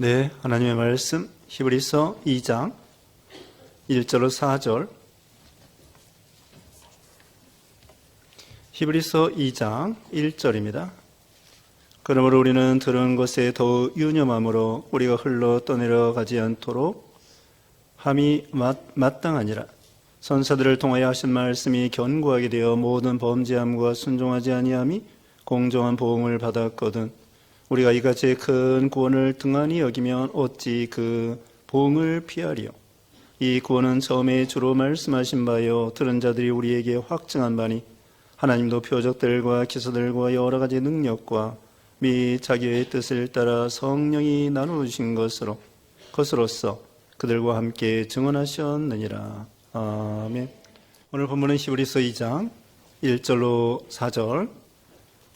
네, 하나님의 말씀 히브리서 2장 1절로 4절. 히브리서 2장 1절입니다. 그러므로 우리는 들은 것에 더욱 유념함으로 우리가 흘러 떠내려가지 않도록 함이 마땅하니라. 선사들을 통하여 하신 말씀이 견고하게 되어 모든 범죄함과 순종하지 아니함이 공정한 보응을 받았거든. 우리가 이같이 큰 구원을 등한히 여기면 어찌 그 보응을 피하리요. 이 구원은 처음에 주로 말씀하신 바요 들은 자들이 우리에게 확증한 바니 하나님도 표적들과 기사들과 여러 가지 능력과 및 자기의 뜻을 따라 성령이 나누신 것으로서 그들과 함께 증언하셨느니라. 아멘. 오늘 본문은 히브리서 2장 1절로 4절.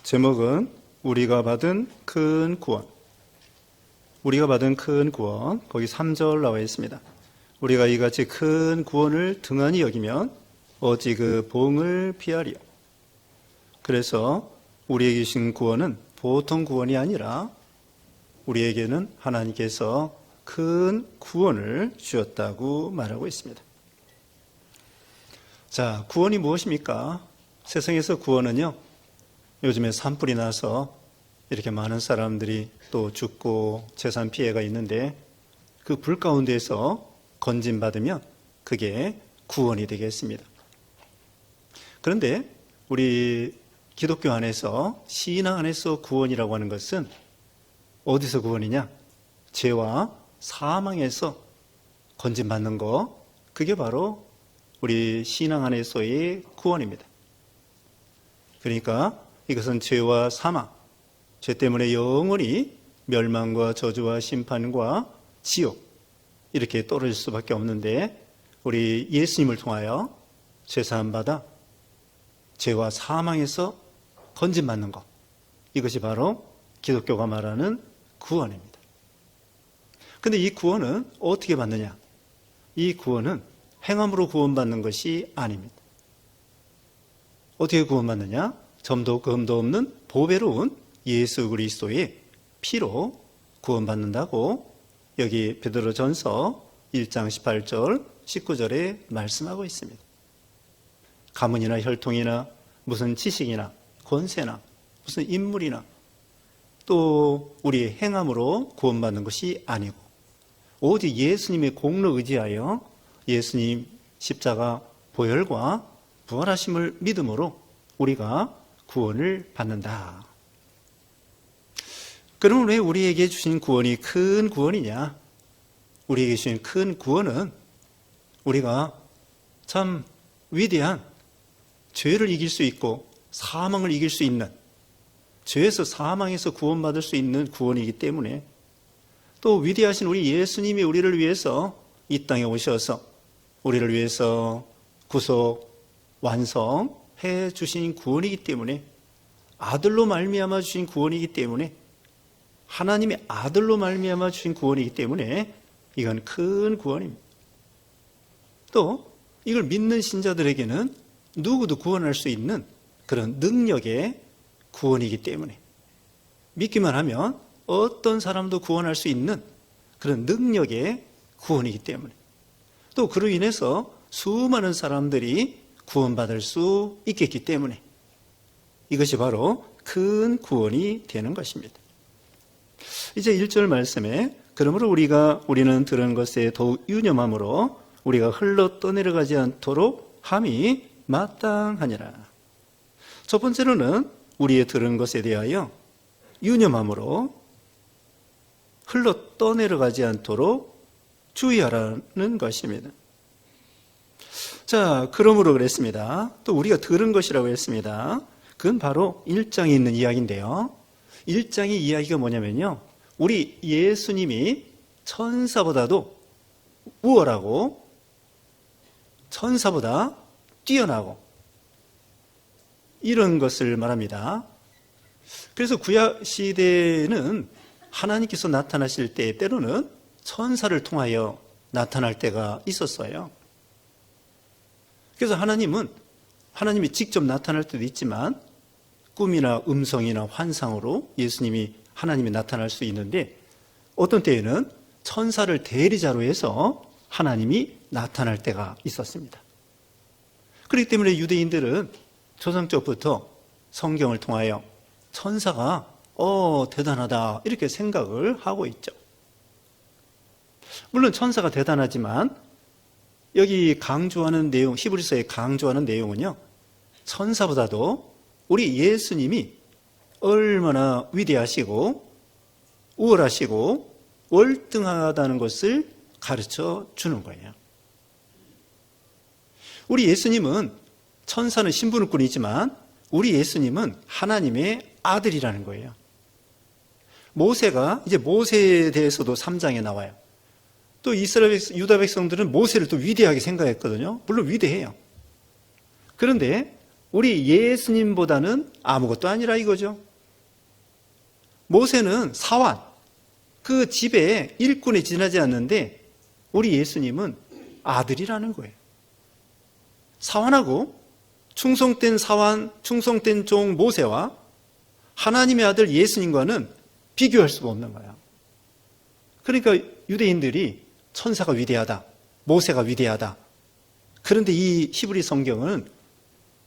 제목은 우리가 받은 큰 구원. 우리가 받은 큰 구원. 거기 3절 나와 있습니다. 우리가 이같이 큰 구원을 등한히 여기면 어찌 그 보응을 피하리요. 그래서 우리에게 주신 구원은 보통 구원이 아니라 우리에게는 하나님께서 큰 구원을 주었다고 말하고 있습니다. 자, 구원이 무엇입니까? 세상에서 구원은요, 요즘에 산불이 나서 이렇게 많은 사람들이 또 죽고 재산 피해가 있는데 그 불 가운데에서 건진받으면 그게 구원이 되겠습니다. 그런데 우리 기독교 안에서, 신앙 안에서 구원이라고 하는 것은 어디서 구원이냐? 죄와 사망에서 건진받는 거, 그게 바로 우리 신앙 안에서의 구원입니다. 그러니까 이것은 죄와 사망, 죄 때문에 영원히 멸망과 저주와 심판과 지옥, 이렇게 떨어질 수밖에 없는데 우리 예수님을 통하여 죄사함 받아 죄와 사망에서 건진받는 것, 이것이 바로 기독교가 말하는 구원입니다. 그런데 이 구원은 어떻게 받느냐? 이 구원은 행함으로 구원받는 것이 아닙니다. 어떻게 구원받느냐? 점도 금도 없는 보배로운 예수 그리스도의 피로 구원받는다고 여기 베드로전서 1장 18절 19절에 말씀하고 있습니다. 가문이나 혈통이나 무슨 지식이나 권세나 무슨 인물이나 또 우리의 행함으로 구원받는 것이 아니고 오직 예수님의 공로 의지하여 예수님 십자가 보혈과 부활하심을 믿음으로 우리가 구원을 받는다. 그러면 왜 우리에게 주신 구원이 큰 구원이냐? 우리에게 주신 큰 구원은 우리가 참 위대한 죄를 이길 수 있고 사망을 이길 수 있는, 죄에서 사망에서 구원받을 수 있는 구원이기 때문에, 또 위대하신 우리 예수님이 우리를 위해서 이 땅에 오셔서 우리를 위해서 구속, 완성해 주신 구원이기 때문에, 아들로 말미암아 주신 구원이기 때문에, 하나님의 아들로 말미암아 주신 구원이기 때문에 이건 큰 구원입니다. 또 이걸 믿는 신자들에게는 누구도 구원할 수 있는 그런 능력의 구원이기 때문에, 믿기만 하면 어떤 사람도 구원할 수 있는 그런 능력의 구원이기 때문에, 또 그로 인해서 수많은 사람들이 구원받을 수 있겠기 때문에 이것이 바로 큰 구원이 되는 것입니다. 이제 1절 말씀에 그러므로 우리는 들은 것에 더욱 유념함으로 우리가 흘러 떠내려가지 않도록 함이 마땅하니라. 첫 번째로는 우리의 들은 것에 대하여 유념함으로 흘러 떠내려가지 않도록 주의하라는 것입니다. 자, 그러므로 그랬습니다. 또 우리가 들은 것이라고 했습니다. 그건 바로 1장에 있는 이야기인데요. 1장의 이야기가 뭐냐면요, 우리 예수님이 천사보다도 우월하고 천사보다 뛰어나고 이런 것을 말합니다. 그래서 구약 시대에는 하나님께서 나타나실 때 때로는 천사를 통하여 나타날 때가 있었어요. 그래서 하나님이 직접 나타날 때도 있지만 꿈이나 음성이나 환상으로 예수님이 하나님이 나타날 수 있는데, 어떤 때에는 천사를 대리자로 해서 하나님이 나타날 때가 있었습니다. 그렇기 때문에 유대인들은 조상적부터 성경을 통하여 천사가 대단하다 이렇게 생각을 하고 있죠. 물론 천사가 대단하지만 여기 강조하는 내용, 히브리서에 강조하는 내용은요, 천사보다도 우리 예수님이 얼마나 위대하시고 우월하시고 월등하다는 것을 가르쳐 주는 거예요. 우리 예수님은 천사는 신분권이지만 우리 예수님은 하나님의 아들이라는 거예요. 모세가 이제 모세에 대해서도 3장에 나와요. 또 이스라엘 유다 백성들은 모세를 또 위대하게 생각했거든요. 물론 위대해요. 그런데 우리 예수님보다는 아무것도 아니라 이거죠. 모세는 사환, 그 집에 일꾼에 지나지 않는데 우리 예수님은 아들이라는 거예요. 사환하고 충성된 사환, 충성된 종 모세와 하나님의 아들 예수님과는 비교할 수가 없는 거예요. 그러니까 유대인들이 천사가 위대하다, 모세가 위대하다. 그런데 이 히브리 성경은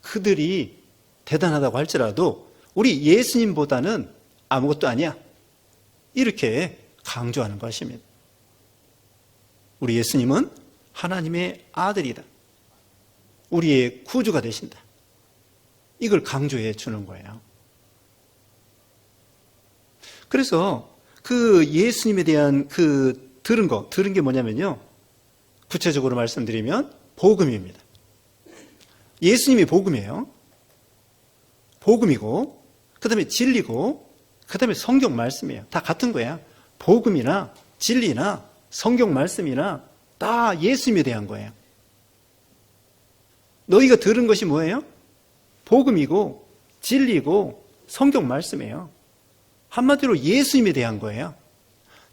그들이 대단하다고 할지라도 우리 예수님보다는 아무것도 아니야, 이렇게 강조하는 것입니다. 우리 예수님은 하나님의 아들이다, 우리의 구주가 되신다, 이걸 강조해 주는 거예요. 그래서 그 예수님에 대한 들은 게 뭐냐면요, 구체적으로 말씀드리면 복음입니다. 예수님이 복음이에요. 복음이고, 그 다음에 진리고, 그 다음에 성경 말씀이에요. 다 같은 거야. 복음이나 진리나 성경 말씀이나 다 예수님에 대한 거예요. 너희가 들은 것이 뭐예요? 복음이고 진리고 성경 말씀이에요. 한마디로 예수님에 대한 거예요.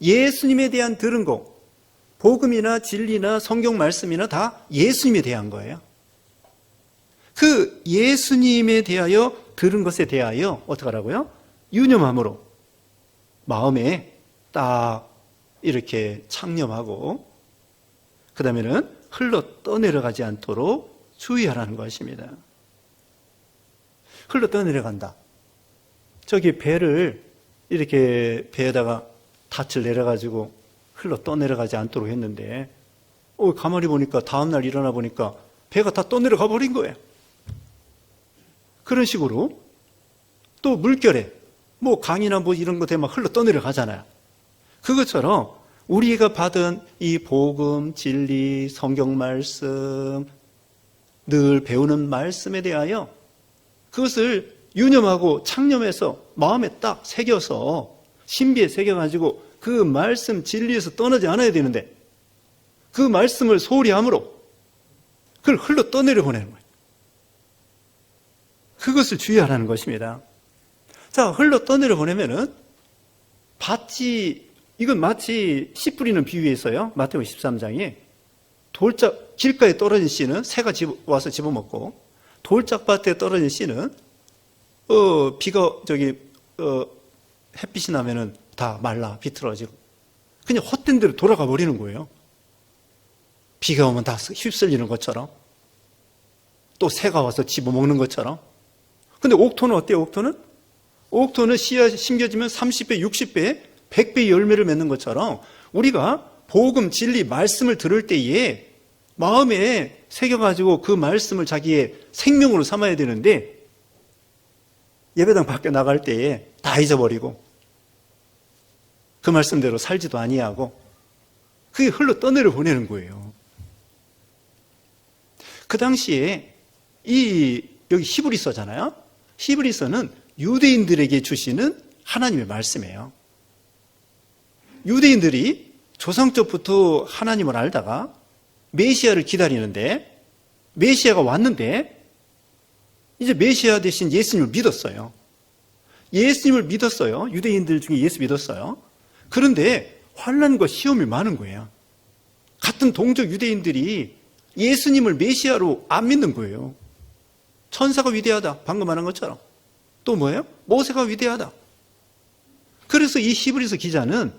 예수님에 대한 들은 거, 복음이나 진리나 성경 말씀이나 다 예수님에 대한 거예요. 그 예수님에 대하여 들은 것에 대하여 어떻게 하라고요? 유념함으로 마음에 딱 이렇게 창념하고 그 다음에는 흘러 떠내려가지 않도록 주의하라는 것입니다. 흘러 떠내려간다. 저기 배를 이렇게 배에다가 닻을 내려가지고 흘러 떠내려가지 않도록 했는데 가만히 보니까 다음날 일어나 보니까 배가 다 떠내려가 버린 거예요. 그런 식으로 또 물결에 뭐 강이나 뭐 이런 거 되면 흘러 떠내려가잖아요. 그것처럼 우리가 받은 이 복음, 진리, 성경 말씀, 늘 배우는 말씀에 대하여 그것을 유념하고 창념해서 마음에 딱 새겨서 신비에 새겨가지고 그 말씀 진리에서 떠나지 않아야 되는데 그 말씀을 소홀히 함으로 그걸 흘러 떠내려 보내는 거예요. 그것을 주의하라는 것입니다. 자, 흘러 떠내려 보내면은 이건 마치 씨 뿌리는 비유에 있어요. 마태복음 13장에 돌짝 길가에 떨어진 씨는 새가 와서 집어먹고 돌짝밭에 떨어진 씨는 비가 햇빛이 나면은 다 말라 비틀어지고 그냥 헛된 대로 돌아가 버리는 거예요. 비가 오면 다 휩쓸리는 것처럼 또 새가 와서 집어먹는 것처럼. 근데 옥토는 어때요? 옥토는 씨앗이 심겨지면 30배, 60배, 100배의 열매를 맺는 것처럼 우리가 복음, 진리, 말씀을 들을 때에 마음에 새겨가지고 그 말씀을 자기의 생명으로 삼아야 되는데 예배당 밖에 나갈 때에 다 잊어버리고 그 말씀대로 살지도 아니하고 그게 흘러 떠내려 보내는 거예요. 그 당시에 여기 히브리서잖아요. 히브리서는 유대인들에게 주시는 하나님의 말씀이에요. 유대인들이 조상적부터 하나님을 알다가 메시아를 기다리는데 메시아가 왔는데 이제 메시아 대신 예수님을 믿었어요. 예수님을 믿었어요. 유대인들 중에 예수 믿었어요. 그런데 환난과 시험이 많은 거예요. 같은 동족 유대인들이 예수님을 메시아로 안 믿는 거예요. 천사가 위대하다. 방금 말한 것처럼. 또 뭐예요? 모세가 위대하다. 그래서 이 히브리서 기자는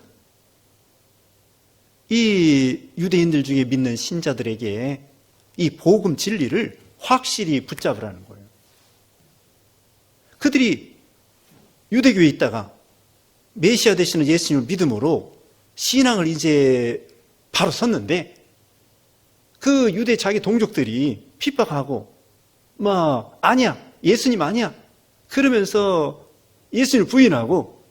이 유대인들 중에 믿는 신자들에게 이 복음 진리를 확실히 붙잡으라는 거예요. 그들이 유대교에 있다가 메시아 되시는 예수님을 믿음으로 신앙을 이제 바로 섰는데 그 유대 자기 동족들이 핍박하고 아니야, 예수님 아니야 그러면서 예수님을 부인하고,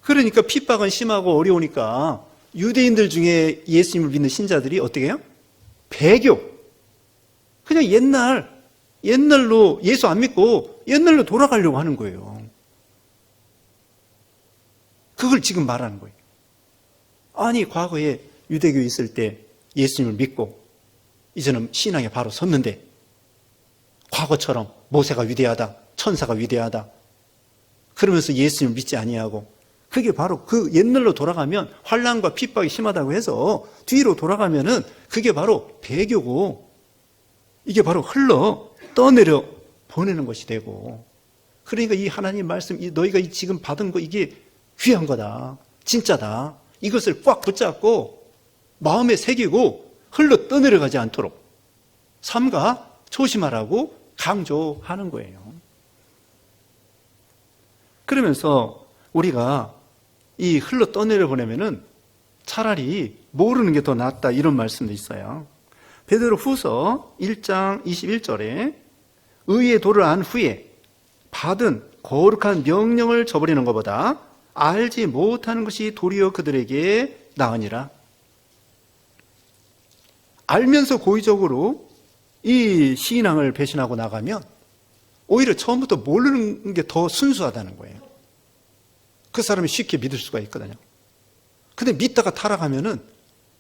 그러니까 핍박은 심하고 어려우니까 유대인들 중에 예수님을 믿는 신자들이 어떻게 해요? 배교, 그냥 옛날로 예수 안 믿고 옛날로 돌아가려고 하는 거예요. 그걸 지금 말하는 거예요. 아니, 과거에 유대교에 있을 때 예수님을 믿고 이제는 신앙에 바로 섰는데 과거처럼 모세가 위대하다, 천사가 위대하다 그러면서 예수님을 믿지 아니하고, 그게 바로 그 옛날로 돌아가면 환난과 핍박이 심하다고 해서 뒤로 돌아가면은 그게 바로 배교고, 이게 바로 흘러 떠내려 보내는 것이 되고, 그러니까 이 하나님 말씀, 너희가 지금 받은 거 이게 귀한 거다, 진짜다, 이것을 꽉 붙잡고 마음에 새기고 흘러 떠내려가지 않도록 삼가 조심하라고 강조하는 거예요. 그러면서 우리가 이 흘러 떠내려 보내면은 차라리 모르는 게 더 낫다, 이런 말씀도 있어요. 베드로 후서 1장 21절에 의의 도를 안 후에 받은 거룩한 명령을 저버리는 것보다 알지 못하는 것이 도리어 그들에게 나으니라. 알면서 고의적으로 이 신앙을 배신하고 나가면 오히려 처음부터 모르는 게 더 순수하다는 거예요. 그 사람이 쉽게 믿을 수가 있거든요. 근데 믿다가 타락하면은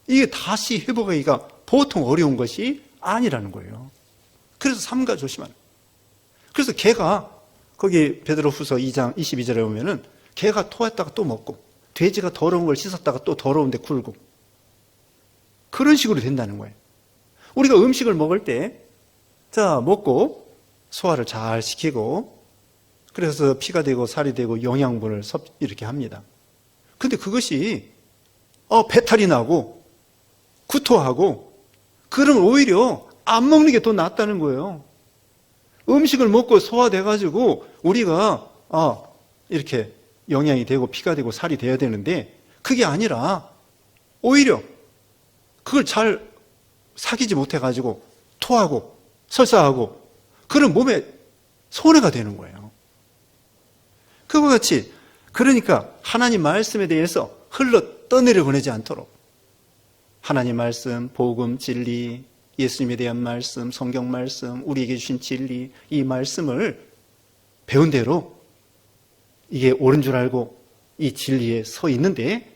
이게 다시 회복하기가 보통 어려운 것이 아니라는 거예요. 그래서 삼가 조심하는 거예요. 그래서 개가 거기 베드로후서 2장 22절에 보면은 개가 토했다가 또 먹고, 돼지가 더러운 걸 씻었다가 또 더러운데 굴고, 그런 식으로 된다는 거예요. 우리가 음식을 먹을 때 먹고 소화를 잘 시키고, 그래서 피가 되고 살이 되고 영양분을 이렇게 합니다. 근데 그것이 배탈이 나고 구토하고 그러면 오히려 안 먹는 게 더 낫다는 거예요. 음식을 먹고 소화돼가지고 우리가 이렇게 영양이 되고 피가 되고 살이 돼야 되는데, 그게 아니라 오히려 그걸 잘 사귀지 못해가지고 토하고 설사하고 그런 몸에 손해가 되는 거예요. 그와 같이, 그러니까 하나님 말씀에 대해서 흘러 떠내려 보내지 않도록 하나님 말씀, 복음, 진리, 예수님에 대한 말씀, 성경 말씀, 우리에게 주신 진리, 이 말씀을 배운 대로 이게 옳은 줄 알고 이 진리에 서 있는데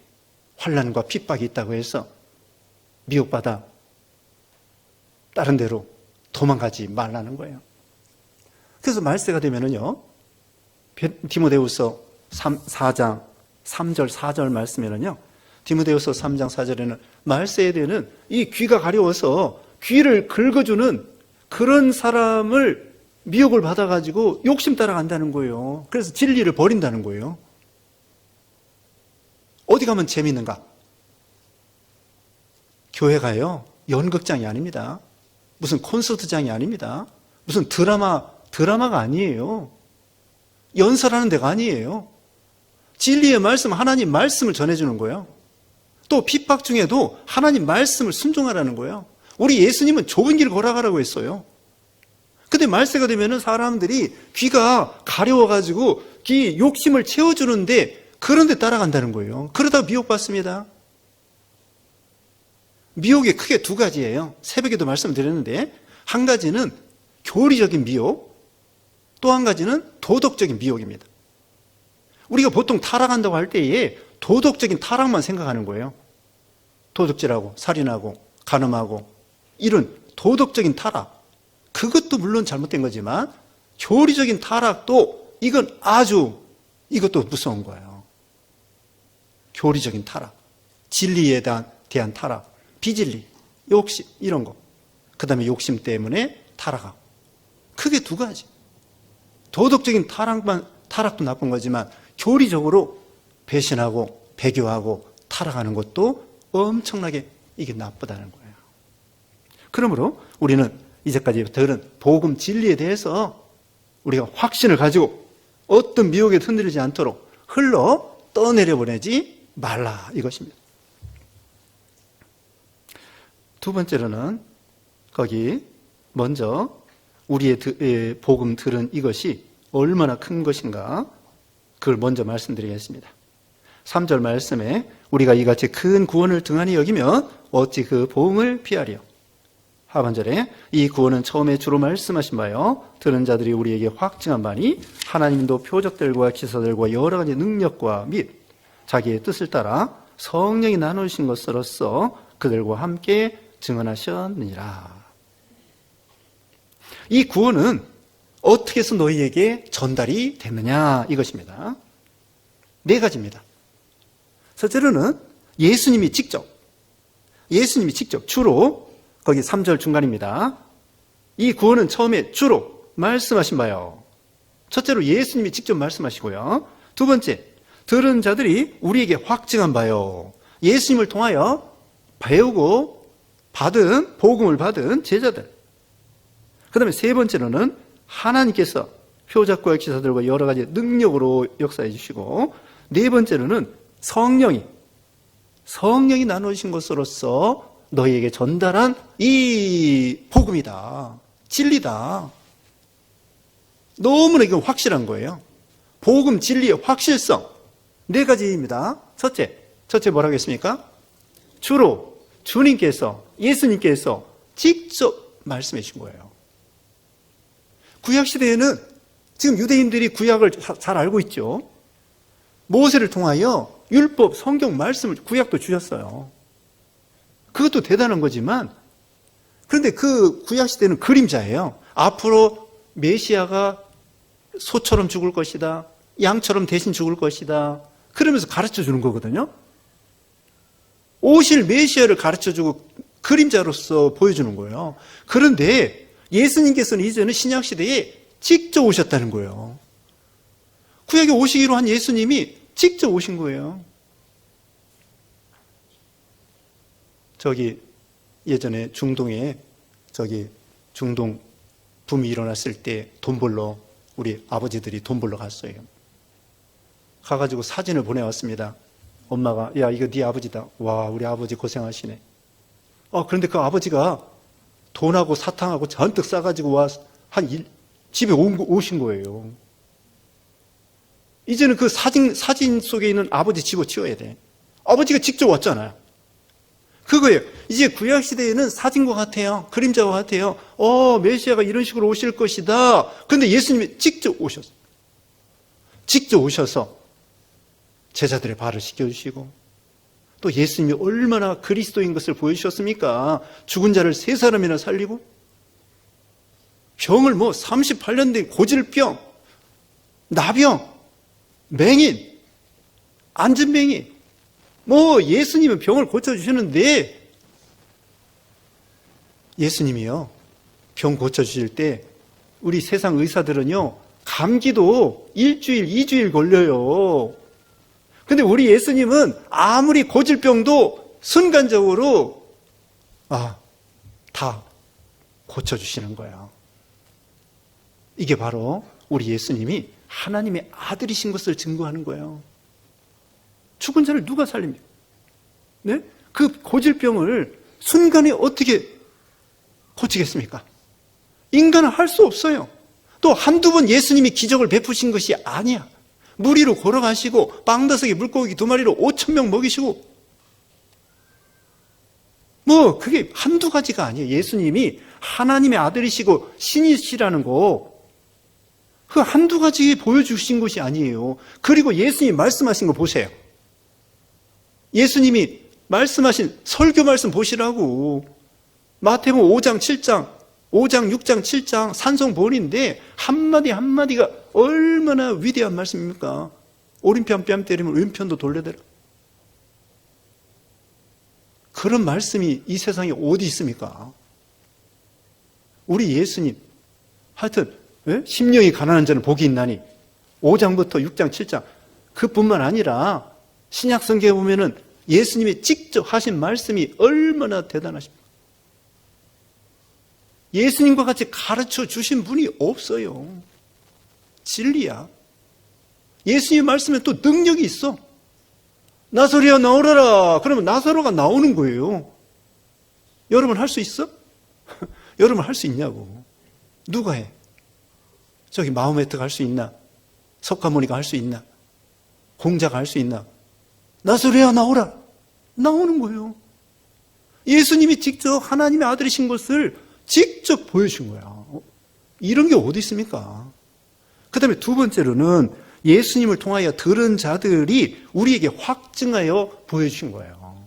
환난과 핍박이 있다고 해서 미혹받아 다른 데로 도망가지 말라는 거예요. 그래서 말세가 되면은요, 디모데후서 4장 3절 4절 말씀에는요, 디모데후서 3장 4절에는 말세에 되는 이 귀가 가려워서 귀를 긁어주는 그런 사람을 미혹을 받아가지고 욕심 따라간다는 거예요. 그래서 진리를 버린다는 거예요. 어디 가면 재미있는가? 교회가요, 연극장이 아닙니다. 무슨 콘서트장이 아닙니다. 무슨 드라마가 아니에요. 연설하는 데가 아니에요. 진리의 말씀, 하나님 말씀을 전해주는 거예요. 또 핍박 중에도 하나님 말씀을 순종하라는 거예요. 우리 예수님은 좁은 길 걸어가라고 했어요. 근데 말세가 되면은 사람들이 귀가 가려워가지고 귀 욕심을 채워주는데 그런 데 따라간다는 거예요. 그러다 미혹받습니다. 미혹이 크게 두 가지예요. 새벽에도 말씀드렸는데, 한 가지는 교리적인 미혹, 또 한 가지는 도덕적인 미혹입니다. 우리가 보통 타락한다고 할 때에 도덕적인 타락만 생각하는 거예요. 도둑질하고 살인하고 간음하고 이런 도덕적인 타락, 그것도 물론 잘못된 거지만 교리적인 타락도 이것도 무서운 거예요. 교리적인 타락, 진리에 대한 타락, 비진리, 욕심, 이런 거. 그 다음에 욕심 때문에 타락하고. 크게 두 가지. 도덕적인 타락도 나쁜 거지만 교리적으로 배신하고 배교하고 타락하는 것도 엄청나게 이게 나쁘다는 거예요. 그러므로 우리는 이제까지 들은 복음 진리에 대해서 우리가 확신을 가지고 어떤 미혹에 흔들리지 않도록 흘러 떠내려 보내지 말라 이것입니다. 두 번째로는 거기 먼저 우리의 복음 들은 이것이 얼마나 큰 것인가 그걸 먼저 말씀드리겠습니다. 3절 말씀에 우리가 이같이 큰 구원을 등한히 여기면 어찌 그 보응을 피하리요. 하반절에 이 구원은 처음에 주로 말씀하신 바요 들은 자들이 우리에게 확증한 바니 하나님도 표적들과 기사들과 여러 가지 능력과 및 자기의 뜻을 따라 성령이 나누신 것으로서 그들과 함께 증언하셨느니라. 이 구원은 어떻게 해서 너희에게 전달이 됐느냐 이것입니다. 네 가지입니다. 첫째로는 예수님이 직접 주로 거기 3절 중간입니다. 이 구원은 처음에 주로 말씀하신 바요. 첫째로 예수님이 직접 말씀하시고요. 두 번째, 들은 자들이 우리에게 확증한 바요. 예수님을 통하여 배우고 받은 복음을 받은 제자들. 그 다음에 세 번째로는 하나님께서 표적과 기사들과 여러 가지 능력으로 역사해 주시고 네 번째로는 성령이 나누신 것으로서 너희에게 전달한 이 복음이다. 진리다. 너무나 이건 확실한 거예요. 복음 진리의 확실성. 네 가지입니다. 첫째 뭐라고 했습니까? 주로 주님께서 예수님께서 직접 말씀해 주신 거예요. 구약시대에는 지금 유대인들이 구약을 잘 알고 있죠. 모세를 통하여 율법, 성경 말씀을 구약도 주셨어요. 그것도 대단한 거지만 그런데 그 구약시대는 그림자예요. 앞으로 메시아가 소처럼 죽을 것이다. 양처럼 대신 죽을 것이다. 그러면서 가르쳐 주는 거거든요. 오실 메시아를 가르쳐 주고 그림자로서 보여주는 거예요. 그런데 예수님께서는 이제는 신약시대에 직접 오셨다는 거예요. 구약에 오시기로 한 예수님이 직접 오신 거예요. 예전에 중동에 중동 붐이 일어났을 때 돈 벌러 우리 아버지들이 돈 벌러 갔어요. 가가지고 사진을 보내왔습니다. 엄마가 야 이거 네 아버지다. 와 우리 아버지 고생하시네. 그런데 그 아버지가 돈하고 사탕하고 잔뜩 싸가지고 집에 오신 거예요. 이제는 그 사진 속에 있는 아버지 집어치워야 돼. 아버지가 직접 왔잖아요. 그거예요. 이제 구약시대에는 사진과 같아요. 그림자와 같아요. 메시아가 이런 식으로 오실 것이다. 그런데 예수님이 직접 오셨어요. 직접 오셔서 제자들의 발을 씻겨주시고 또 예수님이 얼마나 그리스도인 것을 보여주셨습니까? 죽은 자를 3사람이나 살리고 병을 38년 된 고질병, 나병, 맹인, 안진뱅이 예수님은 병을 고쳐주시는데 예수님이요 병 고쳐주실 때 우리 세상 의사들은요 감기도 1주일, 2주일 걸려요. 근데 우리 예수님은 아무리 고질병도 순간적으로 다 고쳐주시는 거예요. 이게 바로 우리 예수님이 하나님의 아들이신 것을 증거하는 거예요. 죽은 자를 누가 살립니까? 네? 그 고질병을 순간에 어떻게 고치겠습니까? 인간은 할 수 없어요. 또 한두 번 예수님이 기적을 베푸신 것이 아니야. 물 위로 걸어가시고 빵다섯에 물고기 2마리로 5,000명 먹이시고 그게 한두 가지가 아니에요. 예수님이 하나님의 아들이시고 신이시라는 거 그 한두 가지 보여주신 것이 아니에요. 그리고 예수님이 말씀하신 거 보세요. 예수님이 말씀하신 설교 말씀 보시라고. 마태복음 5장 7장 5장 6장 7장 산성본인데 한마디 한마디가 얼마나 위대한 말씀입니까? 오른편 뺨 때리면 왼편도 돌려대라. 그런 말씀이 이 세상에 어디 있습니까? 우리 예수님 하여튼 심령이 가난한 자는 복이 있나니 5장부터 6장 7장 그뿐만 아니라 신약 성경에 보면은 예수님이 직접 하신 말씀이 얼마나 대단하십니까? 예수님과 같이 가르쳐 주신 분이 없어요. 진리야. 예수님 말씀에 또 능력이 있어. 나사로야 나오라라. 그러면 나사로가 나오는 거예요. 여러분 할 수 있어? 여러분 할 수 있냐고. 누가 해? 저기 마호메트가 할 수 있나? 석가모니가 할 수 있나? 공자가 할 수 있나? 나사로야 나오라. 나오는 거예요. 예수님이 직접 하나님의 아들이신 것을 직접 보여준 거야. 이런 게 어디 있습니까? 그 다음에 두 번째로는 예수님을 통하여 들은 자들이 우리에게 확증하여 보여주신 거예요.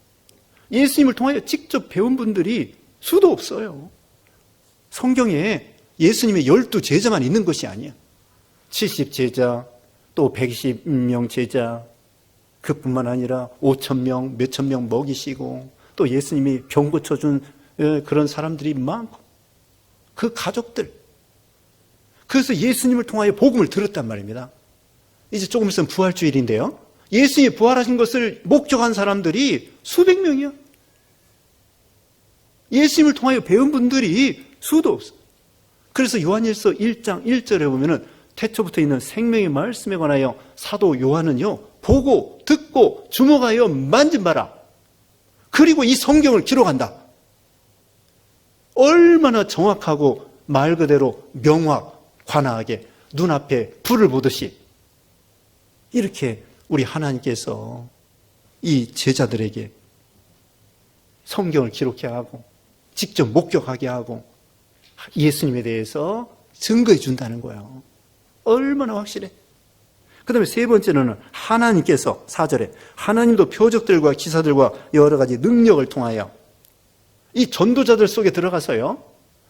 예수님을 통하여 직접 배운 분들이 수도 없어요. 성경에 예수님의 12제자만 있는 것이 아니야. 70제자, 또 120명 제자, 그뿐만 아니라 5,000명, 몇천 명 먹이시고, 또 예수님이 병 고쳐준 그런 사람들이 많고, 그 가족들. 그래서 예수님을 통하여 복음을 들었단 말입니다. 이제 조금 있으면 부활주일인데요. 예수님이 부활하신 것을 목격한 사람들이 수백 명이야. 예수님을 통하여 배운 분들이 수도 없어. 그래서 요한일서 1장 1절에 보면은 태초부터 있는 생명의 말씀에 관하여 사도 요한은요, 보고 듣고 주목하여 만진 바라. 그리고 이 성경을 기록한다. 얼마나 정확하고 말 그대로 명확, 관하게 눈앞에 불을 보듯이 이렇게 우리 하나님께서 이 제자들에게 성경을 기록해 하고 직접 목격하게 하고 예수님에 대해서 증거해 준다는 거예요. 얼마나 확실해. 그 다음에 세 번째는 하나님께서 4절에 하나님도 표적들과 기사들과 여러 가지 능력을 통하여 이 전도자들 속에 들어가서요,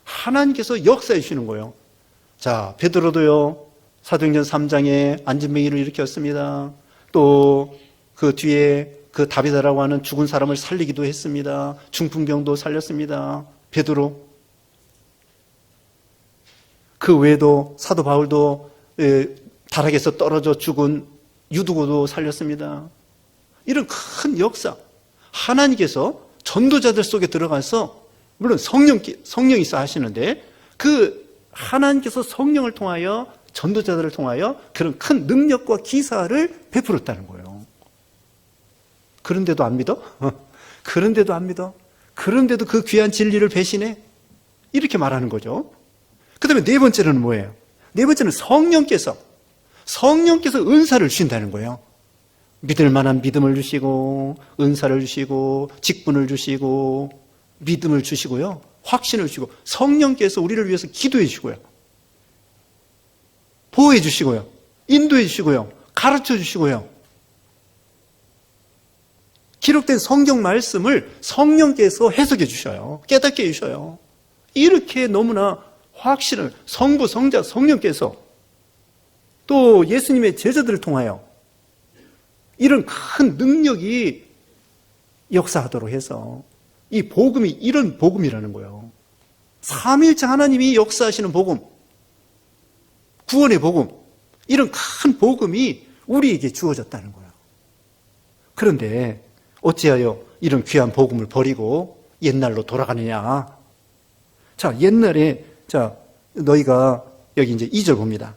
하나님께서 역사해 주시는 거예요. 자, 베드로도요, 사도행전 3장에 안진뱅이를 일으켰습니다. 또 그 뒤에 그 다비다라고 하는 죽은 사람을 살리기도 했습니다. 중풍병도 살렸습니다. 베드로. 그 외에도 사도 바울도 다락에서 떨어져 죽은 유두고도 살렸습니다. 이런 큰 역사. 하나님께서 전도자들 속에 들어가서, 물론 성령이 있어 하시는데, 그 하나님께서 성령을 통하여 전도자들을 통하여 그런 큰 능력과 기사를 베풀었다는 거예요. 그런데도 안 믿어? 그런데도 안 믿어? 그런데도 그 귀한 진리를 배신해? 이렇게 말하는 거죠. 그 다음에 네 번째는 뭐예요? 네 번째는 성령께서 은사를 주신다는 거예요. 믿을 만한 믿음을 주시고, 은사를 주시고, 직분을 주시고, 믿음을 주시고요, 확신을 주시고, 성령께서 우리를 위해서 기도해 주시고요, 보호해 주시고요, 인도해 주시고요, 가르쳐 주시고요. 기록된 성경 말씀을 성령께서 해석해 주셔요. 깨닫게 해 주셔요. 이렇게 너무나 확신을 성부, 성자, 성령께서 또 예수님의 제자들을 통하여 이런 큰 능력이 역사하도록 해서 이 복음이 이런 복음이라는 거예요. 삼위일체 하나님이 역사하시는 복음, 구원의 복음, 이런 큰 복음이 우리에게 주어졌다는 거예요. 그런데 어찌하여 이런 귀한 복음을 버리고 옛날로 돌아가느냐? 자, 옛날에, 너희가 여기 이제 2절 봅니다.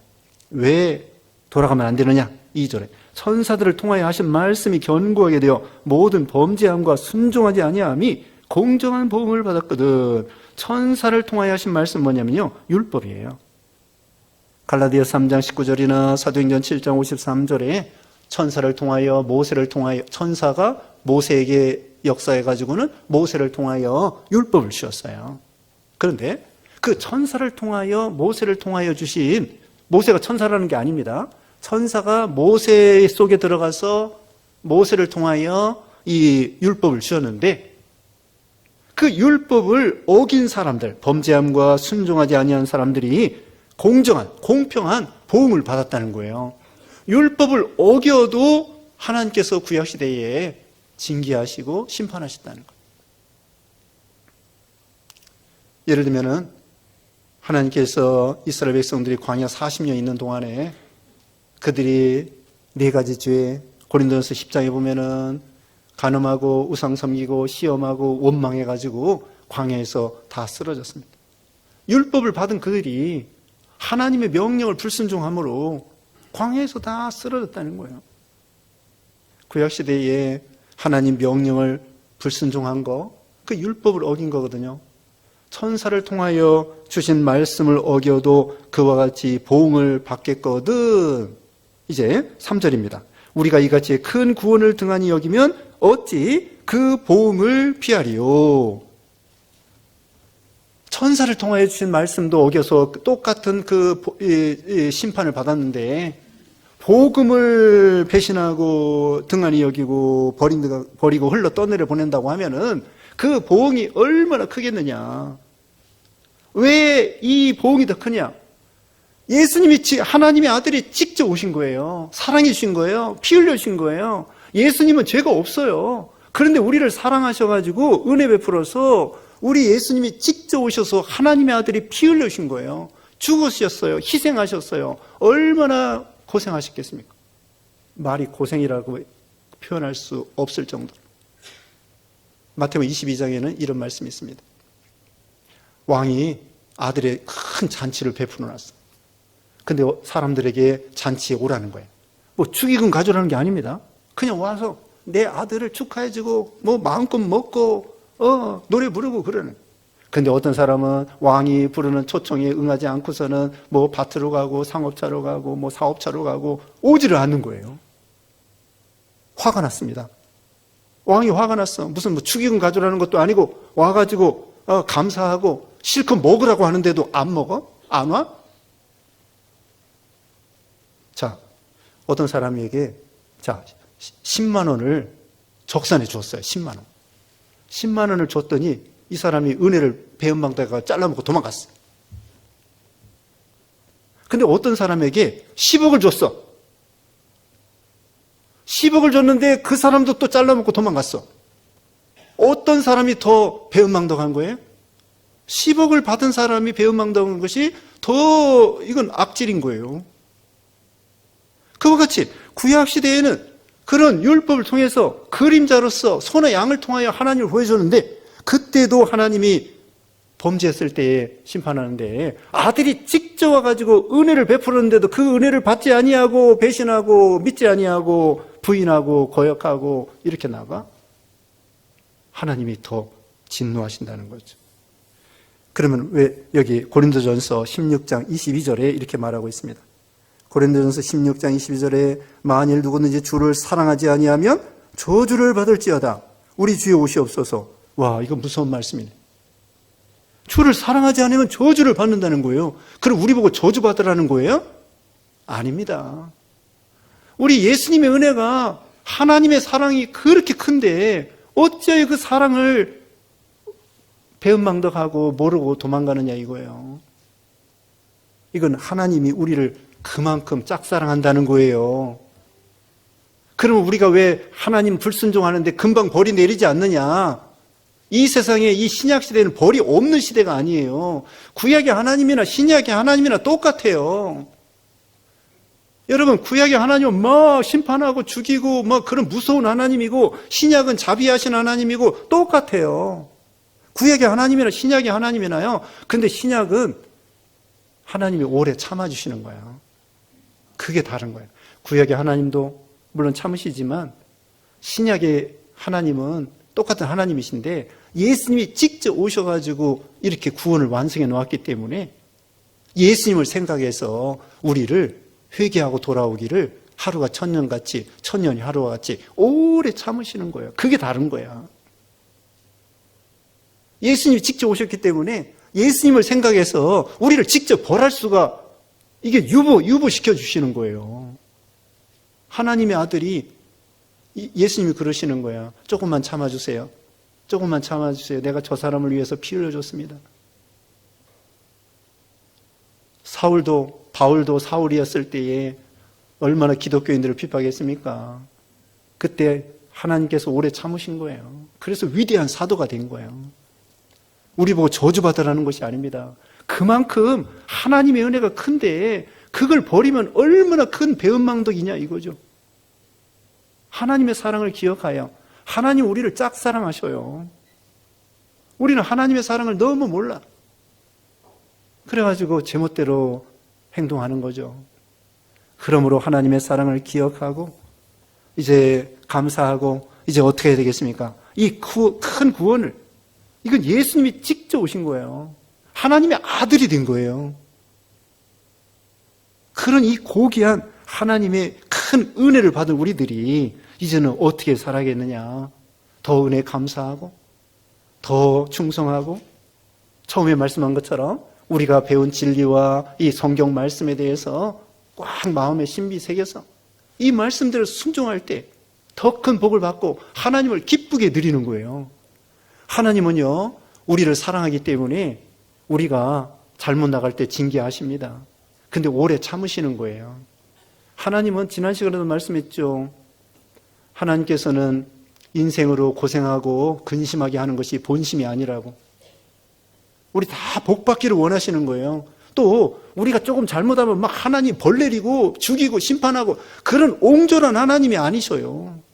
왜 돌아가면 안 되느냐? 2절에 천사들을 통하여 하신 말씀이 견고하게 되어 모든 범죄함과 순종하지 아니함이 공정한 복음을 받았거든. 천사를 통하여 하신 말씀 뭐냐면요, 율법이에요. 갈라디아서 3장 19절이나 사도행전 7장 53절에 천사를 통하여, 모세를 통하여, 천사가 모세에게 역사해가지고는 모세를 통하여 율법을 주셨어요. 그런데 그 천사를 통하여, 모세를 통하여 주신, 모세가 천사라는 게 아닙니다. 천사가 모세 속에 들어가서 모세를 통하여 이 율법을 주셨는데, 그 율법을 어긴 사람들, 범죄함과 순종하지 아니한 사람들이 공정한, 공평한 보응을 받았다는 거예요. 율법을 어겨도 하나님께서 구약시대에 징계하시고 심판하셨다는 거예요. 예를 들면은 하나님께서 이스라엘 백성들이 광야 40년 있는 동안에 그들이 네 가지 죄, 고린도전서 10장에 보면은 간음하고 우상 섬기고 시험하고 원망해가지고 광야에서 다 쓰러졌습니다. 율법을 받은 그들이 하나님의 명령을 불순종함으로 광야에서 다 쓰러졌다는 거예요. 구약시대에 하나님 명령을 불순종한 거, 그 율법을 어긴 거거든요. 천사를 통하여 주신 말씀을 어겨도 그와 같이 보응을 받겠거든. 이제 3절입니다. 우리가 이같이 큰 구원을 등한히 여기면 어찌 그 보응을 피하리요. 천사를 통하여 주신 말씀도 어겨서 똑같은 그 심판을 받았는데 복음을 배신하고 등한히 여기고 버리고 흘러 떠내려 보낸다고 하면은 그 보응이 얼마나 크겠느냐. 왜 이 보응이 더 크냐? 예수님이 하나님의 아들이 직접 오신 거예요. 사랑해 주신 거예요. 피 흘려 주신 거예요. 예수님은 죄가 없어요. 그런데 우리를 사랑하셔가지고 은혜 베풀어서 우리 예수님이 직접 오셔서 하나님의 아들이 피 흘려 주신 거예요. 죽으셨어요. 희생하셨어요. 얼마나 고생하셨겠습니까? 말이 고생이라고 표현할 수 없을 정도로. 마태복음 22장에는 이런 말씀이 있습니다. 왕이 아들의 큰 잔치를 베풀어 놨어. 근데 사람들에게 잔치에 오라는 거예요. 뭐 축의금 가져라는 게 아닙니다. 그냥 와서 내 아들을 축하해주고 뭐 마음껏 먹고 노래 부르고 그러는. 근데 어떤 사람은 왕이 부르는 초청에 응하지 않고서는 뭐 밭으로 가고 상업차로 가고 뭐 사업차로 가고 오지를 않는 거예요. 화가 났습니다. 왕이 화가 났어. 무슨 뭐 축의금 가져라는 것도 아니고 와가지고 감사하고 실컷 먹으라고 하는데도 안 먹어? 안 와? 자, 어떤 사람에게 10만 원을 적산해 주었어요. 10만 원. 10만 원을 줬더니 이 사람이 은혜를 배은망덕다가 잘라먹고 도망갔어. 근데 어떤 사람에게 10억을 줬어. 10억을 줬는데 그 사람도 또 잘라먹고 도망갔어. 어떤 사람이 더 배은망덕한 거예요? 10억을 받은 사람이 배은망덕한 것이 더 이건 악질인 거예요. 그와 같이 구약시대에는 그런 율법을 통해서 그림자로서 소나 양을 통하여 하나님을 보여줬는데 그때도 하나님이 범죄했을 때에 심판하는데 아들이 직접 와가지고 은혜를 베푸는데도 그 은혜를 받지 아니하고 배신하고 믿지 아니하고 부인하고 거역하고 이렇게 나가 하나님이 더 진노하신다는 거죠. 그러면 왜 여기 고린도전서 16장 22절에 이렇게 말하고 있습니다. 고린도전서 16장 22절에 만일 누구든지 주를 사랑하지 아니하면 저주를 받을지어다. 우리 주의 오시옵소서. 와, 이거 무서운 말씀이네. 주를 사랑하지 않으면 저주를 받는다는 거예요. 그럼 우리 보고 저주 받으라는 거예요? 아닙니다. 우리 예수님의 은혜가 하나님의 사랑이 그렇게 큰데 어찌하여 그 사랑을 배은망덕하고 모르고 도망가느냐 이거예요. 이건 하나님이 우리를 그만큼 짝사랑한다는 거예요. 그러면 우리가 왜 하나님 불순종하는데 금방 벌이 내리지 않느냐? 이 세상에 이 신약 시대는 벌이 없는 시대가 아니에요. 구약의 하나님이나 신약의 하나님이나 똑같아요. 여러분, 구약의 하나님은 뭐 심판하고 죽이고 뭐 그런 무서운 하나님이고 신약은 자비하신 하나님이고 똑같아요. 구약의 하나님이나 신약의 하나님이나요. 근데 신약은 하나님이 오래 참아주시는 거예요. 그게 다른 거예요. 구약의 하나님도 물론 참으시지만 신약의 하나님은 똑같은 하나님이신데 예수님이 직접 오셔가지고 이렇게 구원을 완성해 놓았기 때문에 예수님을 생각해서 우리를 회개하고 돌아오기를 하루가 천년같이 천년이 하루와 같이 오래 참으시는 거예요. 그게 다른 거야. 예수님이 직접 오셨기 때문에 예수님을 생각해서 우리를 직접 벌할 수가 이게 유보시켜 주시는 거예요. 하나님의 아들이 예수님이 그러시는 거야. 조금만 참아주세요. 조금만 참아주세요. 내가 저 사람을 위해서 피 흘려줬습니다. 바울도 사울이었을 때에 얼마나 기독교인들을 핍박했습니까? 그때 하나님께서 오래 참으신 거예요. 그래서 위대한 사도가 된 거예요. 우리 보고 저주받으라는 것이 아닙니다. 그만큼 하나님의 은혜가 큰데 그걸 버리면 얼마나 큰 배은망덕이냐 이거죠. 하나님의 사랑을 기억하여 하나님 우리를 짝사랑하셔요. 우리는 하나님의 사랑을 너무 몰라. 그래가지고 제멋대로 행동하는 거죠. 그러므로 하나님의 사랑을 기억하고 이제 감사하고 이제 어떻게 해야 되겠습니까? 이 큰 구원을, 이건 예수님이 직접 오신 거예요. 하나님의 아들이 된 거예요. 그런 이 고귀한 하나님의 큰 은혜를 받은 우리들이 이제는 어떻게 살아야겠느냐? 더 은혜 감사하고 더 충성하고 처음에 말씀한 것처럼 우리가 배운 진리와 이 성경 말씀에 대해서 꽉 마음에 신비 새겨서 이 말씀대로 순종할 때 더 큰 복을 받고 하나님을 기쁘게 누리는 거예요. 하나님은요, 우리를 사랑하기 때문에 우리가 잘못 나갈 때 징계하십니다. 근데 오래 참으시는 거예요. 하나님은 지난 시간에도 말씀했죠. 하나님께서는 인생으로 고생하고 근심하게 하는 것이 본심이 아니라고. 우리 다 복 받기를 원하시는 거예요. 또 우리가 조금 잘못하면 막 하나님 벌 내리고 죽이고 심판하고 그런 옹졸한 하나님이 아니셔요.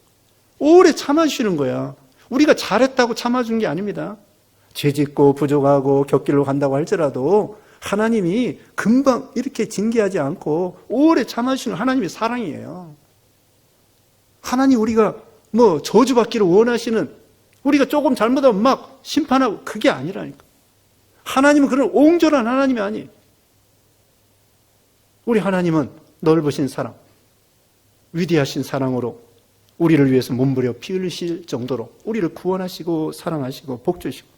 오래 참아주시는 거야. 우리가 잘했다고 참아준 게 아닙니다. 죄짓고 부족하고 곁길로 간다고 할지라도 하나님이 금방 이렇게 징계하지 않고 오래 참아주시는 하나님의 사랑이에요. 하나님 우리가 저주받기를 원하시는, 우리가 조금 잘못하면 막 심판하고, 그게 아니라니까. 하나님은 그런 옹졸한 하나님이 아니에요. 우리 하나님은 넓으신 사랑, 위대하신 사랑으로 우리를 위해서 몸부려 피 흘리실 정도로 우리를 구원하시고 사랑하시고 복 주시고.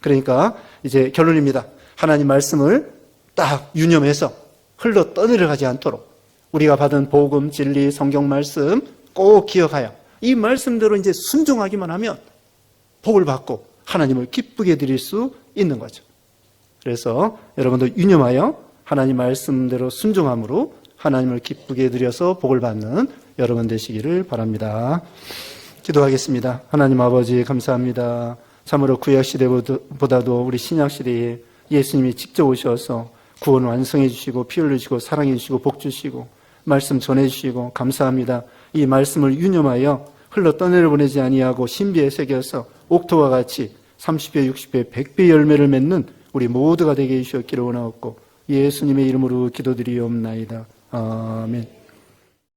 그러니까 이제 결론입니다. 하나님 말씀을 딱 유념해서 흘러 떠내려가지 않도록 우리가 받은 복음, 진리, 성경 말씀 꼭 기억하여 이 말씀대로 이제 순종하기만 하면 복을 받고 하나님을 기쁘게 드릴 수 있는 거죠. 그래서 여러분도 유념하여 하나님 말씀대로 순종함으로 하나님을 기쁘게 드려서 복을 받는 여러분 되시기를 바랍니다. 기도하겠습니다. 하나님 아버지 감사합니다. 참으로 구약시대보다도 우리 신약시대에 예수님이 직접 오셔서 구원 완성해 주시고 피 흘리시고 사랑해 주시고 복 주시고 말씀 전해 주시고 감사합니다. 이 말씀을 유념하여 흘러 떠내려 보내지 아니하고 신비에 새겨서 옥토와 같이 30배, 60배, 100배 열매를 맺는 우리 모두가 되게 해주셨기를 원하옵고 예수님의 이름으로 기도드리옵나이다. 아멘.